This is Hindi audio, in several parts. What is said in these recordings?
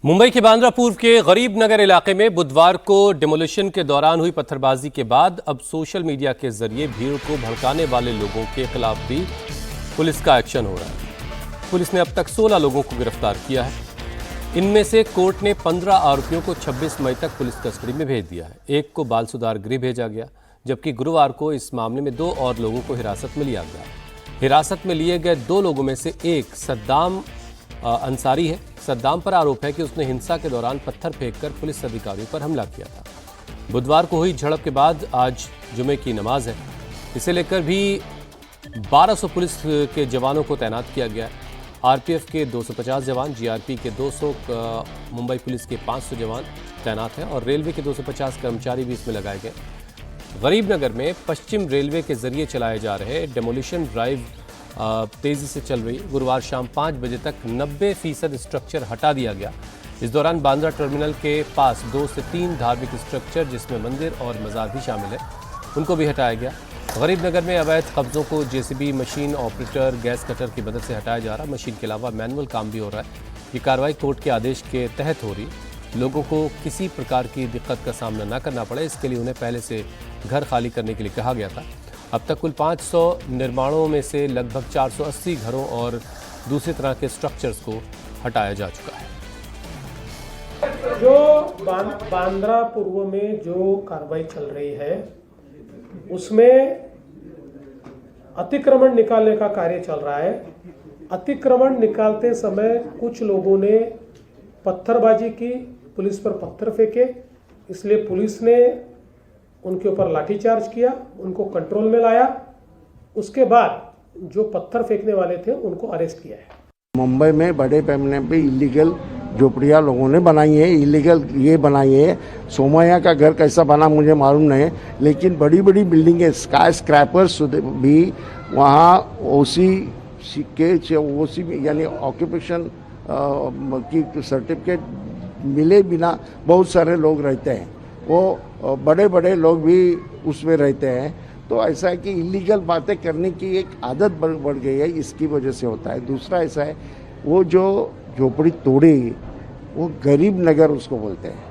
मुंबई के बांद्रा पूर्व के गरीब नगर इलाके में बुधवार को डिमोलिशन के दौरान हुई पत्थरबाजी के बाद अब सोशल मीडिया के जरिए भीड़ को भड़काने वाले लोगों के खिलाफ भी पुलिस का एक्शन हो रहा है। पुलिस ने अब तक 16 लोगों को गिरफ्तार किया है। इनमें से कोर्ट ने 15 आरोपियों को 26 मई तक पुलिस कस्टडी में भेज दिया है। एक को बाल सुधार गृह भेजा गया, जबकि गुरुवार को इस मामले में 2 और लोगों को हिरासत में लिया गया। हिरासत में लिए गए 2 लोगों में से एक सद्दाम अंसारी है। सद्दाम पर आरोप है कि उसने हिंसा के दौरान पत्थर फेंककर पुलिस अधिकारियों पर हमला किया था। बुधवार को हुई झड़प के बाद आज जुमे की नमाज है। इसे लेकर भी 1200 पुलिस के जवानों को तैनात किया गया है। आरपीएफ के 250 जवान, जीआरपी के 200, मुंबई पुलिस के 500 जवान तैनात हैं और रेलवे के 250 कर्मचारी भी इसमें लगाए गए। गरीब नगर में पश्चिम रेलवे के जरिए चलाए जा रहे डेमोलिशन ड्राइव तेजी से चल रही है। गुरुवार शाम 5 बजे तक 90% स्ट्रक्चर हटा दिया गया। इस दौरान बांद्रा टर्मिनल के पास 2 से 3 धार्मिक स्ट्रक्चर, जिसमें मंदिर और मजार भी शामिल है, उनको भी हटाया गया। गरीब नगर में अवैध कब्जों को JCB machine operator gas cutter की मदद से हटाया जा रहा है। मशीन के अलावा मैनुअल काम भी हो रहा है। ये कार्रवाई कोर्ट के आदेश के तहत हो रही। लोगों को किसी प्रकार की दिक्कत का सामना न करना पड़े, इसके लिए उन्हें पहले से घर खाली करने के लिए कहा गया था। अब तक कुल 500 निर्माणों में से लगभग 480 घरों और दूसरी तरह के स्ट्रक्चर्स को हटाया जा चुका है। जो बांद्रा पूर्व में जो कार्रवाई चल रही है उसमें अतिक्रमण निकालने का कार्य चल रहा है। अतिक्रमण निकालते समय कुछ लोगों ने पत्थरबाजी की, पुलिस पर पत्थर फेंके, इसलिए पुलिस ने उनके ऊपर लाठीचार्ज किया, उनको कंट्रोल में लाया। उसके बाद जो पत्थर फेंकने वाले थे उनको अरेस्ट किया है। मुंबई में बड़े पैमाने पे इलीगल झोपड़ियाँ लोगों ने बनाई है, इलीगल ये बनाई है। सोमैया का घर कैसा बना मुझे मालूम नहीं, लेकिन बड़ी बड़ी बिल्डिंगें, स्काई स्क्रैपर्स भी वहाँ ओसी यानी ऑक्यूपेशन की सर्टिफिकेट मिले बिना बहुत सारे लोग रहते हैं। वो बड़े बड़े लोग भी उसमें रहते हैं। तो ऐसा है कि इलीगल बातें करने की एक आदत बढ़ गई है, इसकी वजह से होता है। दूसरा ऐसा है, वो जो झोपड़ी तोड़ी वो गरीब नगर उसको बोलते हैं।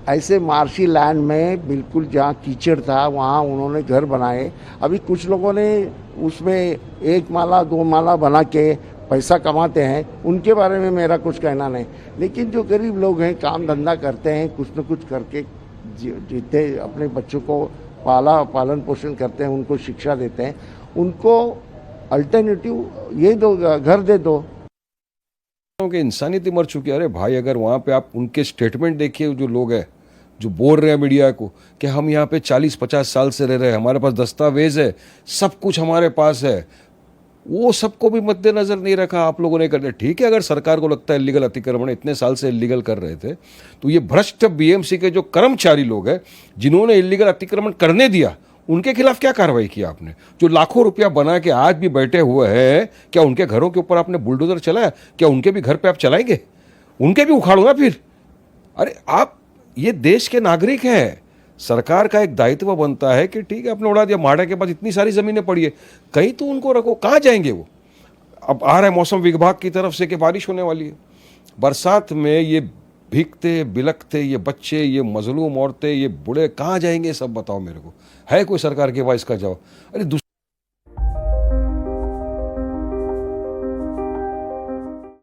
ऐसे मार्शी लैंड में बिल्कुल जहाँ कीचड़ था वहाँ उन्होंने घर बनाए। अभी कुछ लोगों ने उसमें 1 माला 2 माला बना के पैसा कमाते हैं, उनके बारे में मेरा कुछ कहना नहीं। लेकिन जो गरीब लोग हैं, काम धंधा करते हैं, कुछ न कुछ करके जीते, अपने बच्चों को पालन पोषण करते हैं, उनको शिक्षा देते हैं, उनको अल्टरनेटिव ये दो, घर दे दो। कि इंसानियत मर चुकी है। अरे भाई, अगर वहाँ पे आप उनके स्टेटमेंट देखिए, जो लोग हैं जो बोल रहे हैं मीडिया को कि हम यहाँ पे 40-50 साल से रह रहे हैं, हमारे पास दस्तावेज है, सब कुछ हमारे पास है, वो सबको भी मद्देनजर नहीं रखा आप लोगों ने कर। ठीक है, अगर सरकार को लगता है इलीगल अतिक्रमण इतने साल से इलीगल कर रहे थे, तो ये भ्रष्ट बीएमसी के जो कर्मचारी लोग हैं जिन्होंने इलीगल अतिक्रमण करने दिया, उनके खिलाफ क्या कार्रवाई की आपने? जो लाखों रुपया बना के आज भी बैठे हुए हैं, क्या उनके घरों के ऊपर आपने बुलडोजर चलाया? क्या उनके भी घर पे आप चलाएंगे? उनके भी उखाड़ो ना फिर। अरे आप ये देश के नागरिक हैं, सरकार का एक दायित्व बनता है कि ठीक है, आपने उड़ा दिया, माड़ा के पास इतनी सारी जमीनें पड़ी है, कहीं तो उनको रखो। कहाँ जाएंगे वो? अब आ रहा है मौसम विभाग की तरफ से कि बारिश होने वाली है। बरसात में ये भीगते बिलखते ये बच्चे, ये मजलूम औरतें, ये बूढ़े कहाँ जाएंगे? सब बताओ मेरे को। है कोई सरकार के पास इसका जवाब? अरे